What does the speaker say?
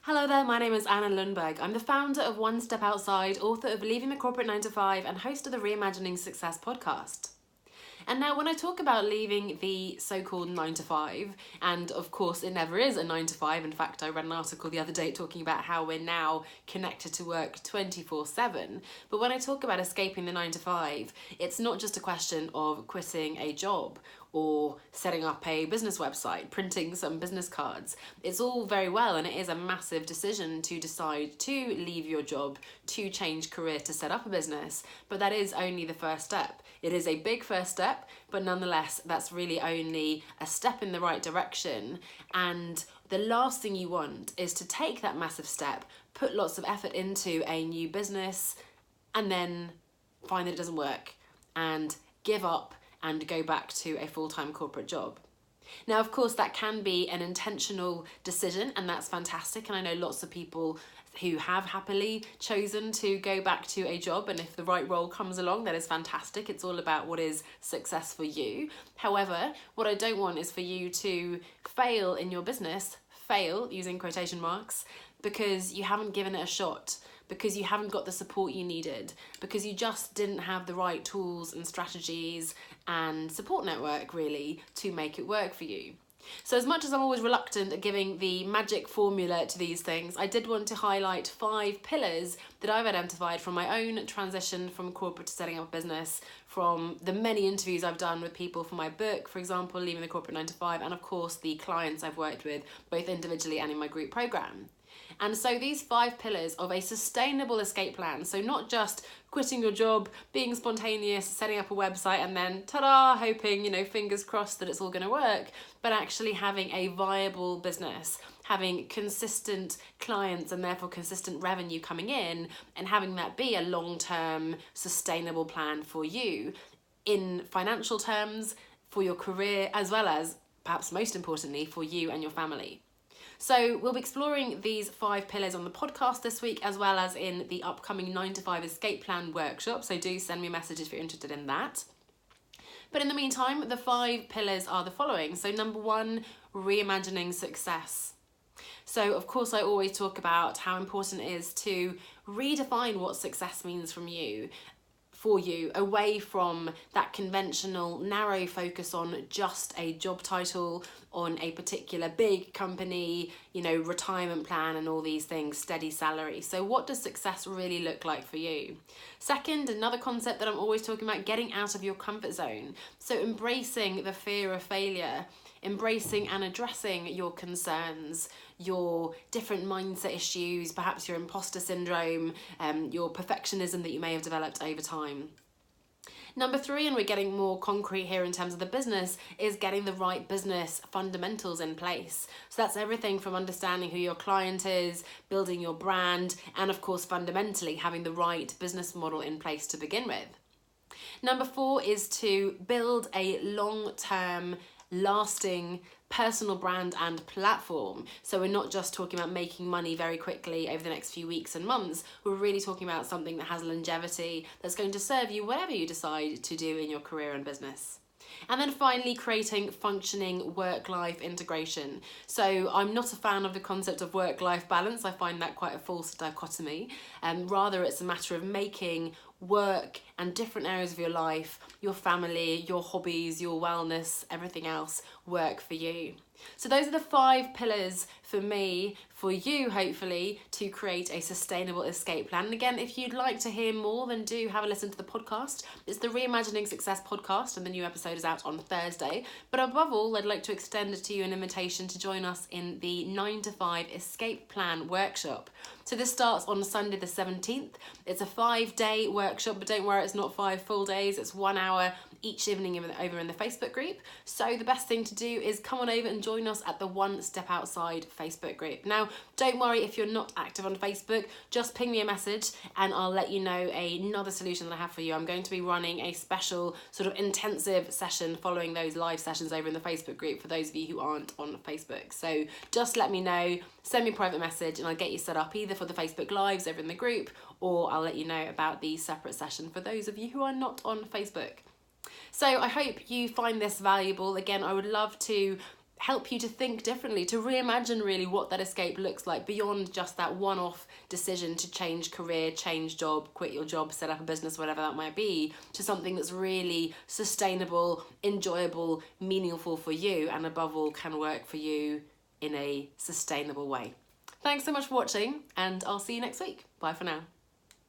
Hello there, my name is Anna Lundberg. I'm the founder of One Step Outside, author of Leaving the Corporate 9 to 5, and host of the Reimagining Success podcast. And now when I talk about leaving the so-called 9 to 5, and of course it never is a 9 to 5, in fact I read an article the other day talking about how we're now connected to work 24/7, but when I talk about escaping the 9 to 5, it's not just a question of quitting a job or setting up a business website, printing some business cards. It's all very well, and it is a massive decision to decide to leave your job, to change career, to set up a business, but that is only the first step. It is a big first step, but nonetheless, that's really only a step in the right direction. And the last thing you want is to take that massive step, put lots of effort into a new business, and then find that it doesn't work, and give up and go back to a full-time corporate job. Now, of course, that can be an intentional decision, and that's fantastic. And I know lots of people who have happily chosen to go back to a job, and if the right role comes along, that is fantastic. It's all about what is success for you. However, what I don't want is for you to fail in your business, fail using quotation marks, because you haven't given it a shot, because you haven't got the support you needed, because you just didn't have the right tools and strategies and support network really to make it work for you. So as much as I'm always reluctant at giving the magic formula to these things, I did want to highlight 5 pillars that I've identified from my own transition from corporate to setting up a business, from the many interviews I've done with people for my book, for example, Leaving the Corporate 9 to 5, and of course the clients I've worked with, both individually and in my group program. And so these 5 pillars of a sustainable escape plan, so not just quitting your job, being spontaneous, setting up a website and then ta-da, hoping, fingers crossed that it's all going to work, but actually having a viable business, having consistent clients and therefore consistent revenue coming in, and having that be a long-term sustainable plan for you in financial terms, for your career, as well as, perhaps most importantly, for you and your family. So we'll be exploring these 5 pillars on the podcast this week, as well as in the upcoming 9 to 5 escape plan workshop. So do send me a message if you're interested in that. But in the meantime, the 5 pillars are the following. So number 1, reimagining success. So of course I always talk about how important it is to redefine what success means for you, away from that conventional narrow focus on just a job title, on a particular big company, retirement plan and all these things, steady salary. So what does success really look like for you? Second, another concept that I'm always talking about, getting out of your comfort zone. So embracing the fear of failure, embracing and addressing your concerns, your different mindset issues, perhaps your imposter syndrome, your perfectionism that you may have developed over time. Number 3, and we're getting more concrete here in terms of the business, is getting the right business fundamentals in place. So that's everything from understanding who your client is, building your brand, and of course fundamentally having the right business model in place to begin with. Number 4 is to build a long-term, lasting personal brand and platform. So we're not just talking about making money very quickly over the next few weeks and months. We're really talking about something that has longevity, that's going to serve you whatever you decide to do in your career and business. And then finally, creating functioning work-life integration. So I'm not a fan of the concept of work-life balance. I find that quite a false dichotomy. Rather, it's a matter of making work and different areas of your life, your family, your hobbies, your wellness, everything else work for you. So those are the 5 pillars for me, for you hopefully, to create a sustainable escape plan. And again, if you'd like to hear more, then do have a listen to the podcast. It's the Reimagining Success podcast, and the new episode is out on Thursday. But above all, I'd like to extend to you an invitation to join us in the 9 to 5 escape plan workshop. So this starts on Sunday the 17th. It's a 5-day workshop, but don't worry, it's not 5 full days. It's 1 hour each evening over in the Facebook group. So the best thing to do is come on over and join us at the One Step Outside Facebook group. Now, don't worry if you're not active on Facebook, just ping me a message and I'll let you know another solution that I have for you. I'm going to be running a special sort of intensive session following those live sessions over in the Facebook group for those of you who aren't on Facebook. So just let me know, send me a private message and I'll get you set up either for the Facebook Lives over in the group, or I'll let you know about the separate session for those of you who are not on Facebook. So I hope you find this valuable. Again, I would love to help you to think differently, to reimagine really what that escape looks like beyond just that one-off decision to change career, change job, quit your job, set up a business, whatever that might be, to something that's really sustainable, enjoyable, meaningful for you, and above all can work for you in a sustainable way. Thanks so much for watching, and I'll see you next week. Bye for now.